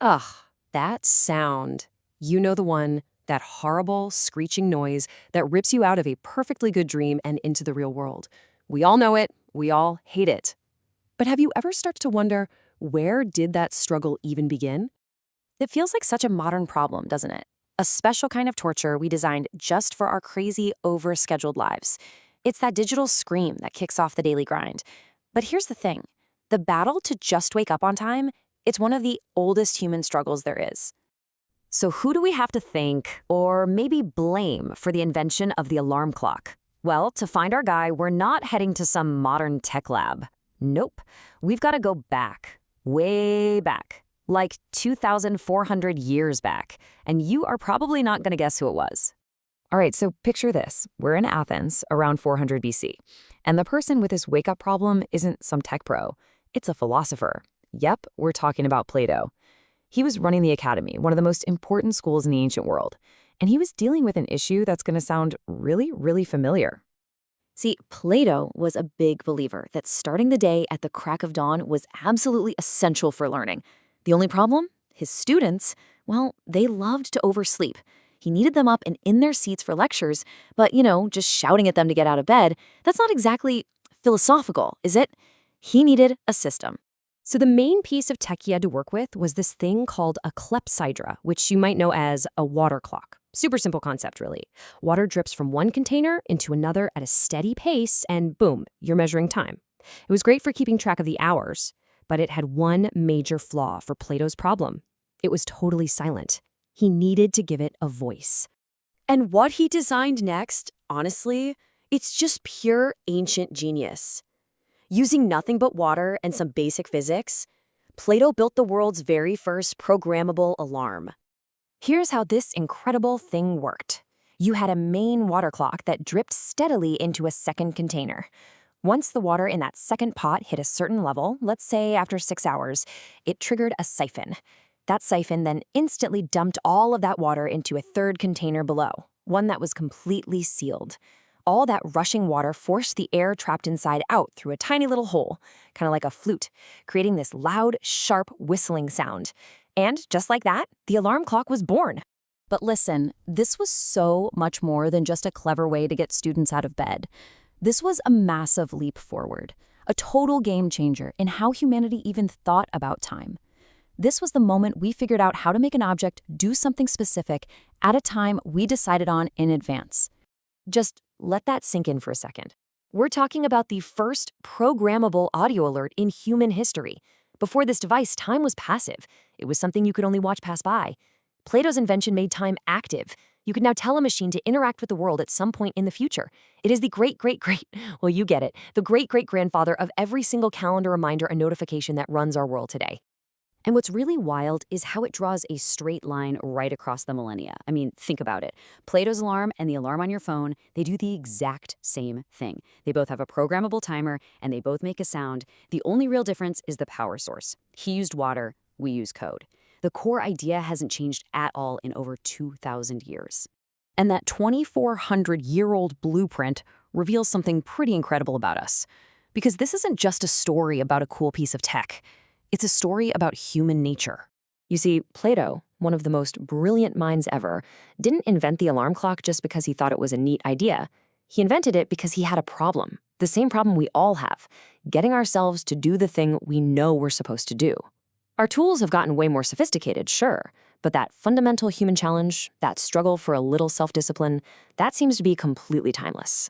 Ugh, that sound. You know the one, that horrible, screeching noise that rips you out of a perfectly good dream and into the real world. We all know it, we all hate it. But have you ever started to wonder, where did that struggle even begin? It feels like such a modern problem, doesn't it? A special kind of torture we designed just for our crazy, overscheduled lives. It's that digital scream that kicks off the daily grind. But here's the thing. The battle to just wake up on time, it's one of the oldest human struggles there is. So who do we have to thank, or maybe blame, for the invention of the alarm clock? Well, to find our guy, we're not heading to some modern tech lab. Nope. We've got to go back, way back, like 2,400 years back, and you are probably not going to guess who it was. All right, so picture this. We're in Athens around 400 BC, and the person with this wake-up problem isn't some tech pro. It's a philosopher. Yep, we're talking about Plato. He was running the academy, one of the most important schools in the ancient world, and he was dealing with an issue that's going to sound really, really familiar. See, Plato was a big believer that starting the day at the crack of dawn was absolutely essential for learning. The only problem? His students, well, they loved to oversleep. He needed them up and in their seats for lectures, but, just shouting at them to get out of bed, that's not exactly philosophical, is it? He needed a system. So the main piece of tech he had to work with was this thing called a clepsydra, which you might know as a water clock. Super simple concept, really. Water drips from one container into another at a steady pace, and boom, you're measuring time. It was great for keeping track of the hours, but it had one major flaw for Plato's problem. It was totally silent. He needed to give it a voice. And what he designed next, honestly, it's just pure ancient genius. Using nothing but water and some basic physics, Plato built the world's very first programmable alarm. Here's how this incredible thing worked. You had a main water clock that dripped steadily into a second container. Once the water in that second pot hit a certain level, let's say after 6 hours, it triggered a siphon. That siphon then instantly dumped all of that water into a third container below, one that was completely sealed. All that rushing water forced the air trapped inside out through a tiny little hole, kind of like a flute, creating this loud, sharp whistling sound. And just like that, the alarm clock was born. But listen, this was so much more than just a clever way to get students out of bed. This was a massive leap forward, a total game changer in how humanity even thought about time. This was the moment we figured out how to make an object do something specific at a time we decided on in advance. Just let that sink in for a second. We're talking about the first programmable audio alert in human history. Before this device, time was passive. It was something you could only watch pass by. Plato's invention made time active. You could now tell a machine to interact with the world at some point in the future. It is the well, you get it, the great-great-grandfather of every single calendar reminder and notification that runs our world today. And what's really wild is how it draws a straight line right across the millennia. I mean, think about it. Plato's alarm and the alarm on your phone, they do the exact same thing. They both have a programmable timer, and they both make a sound. The only real difference is the power source. He used water, we use code. The core idea hasn't changed at all in over 2,000 years. And that 2,400-year-old blueprint reveals something pretty incredible about us. Because this isn't just a story about a cool piece of tech. It's a story about human nature. You see, Plato, one of the most brilliant minds ever, didn't invent the alarm clock just because he thought it was a neat idea. He invented it because he had a problem, the same problem we all have, getting ourselves to do the thing we know we're supposed to do. Our tools have gotten way more sophisticated, sure, but that fundamental human challenge, that struggle for a little self-discipline, that seems to be completely timeless.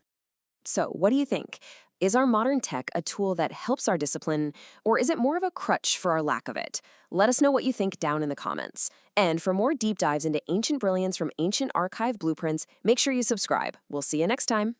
So, what do you think? Is our modern tech a tool that helps our discipline, or is it more of a crutch for our lack of it? Let us know what you think down in the comments. And for more deep dives into ancient brilliance from ancient archive blueprints, make sure you subscribe. We'll see you next time.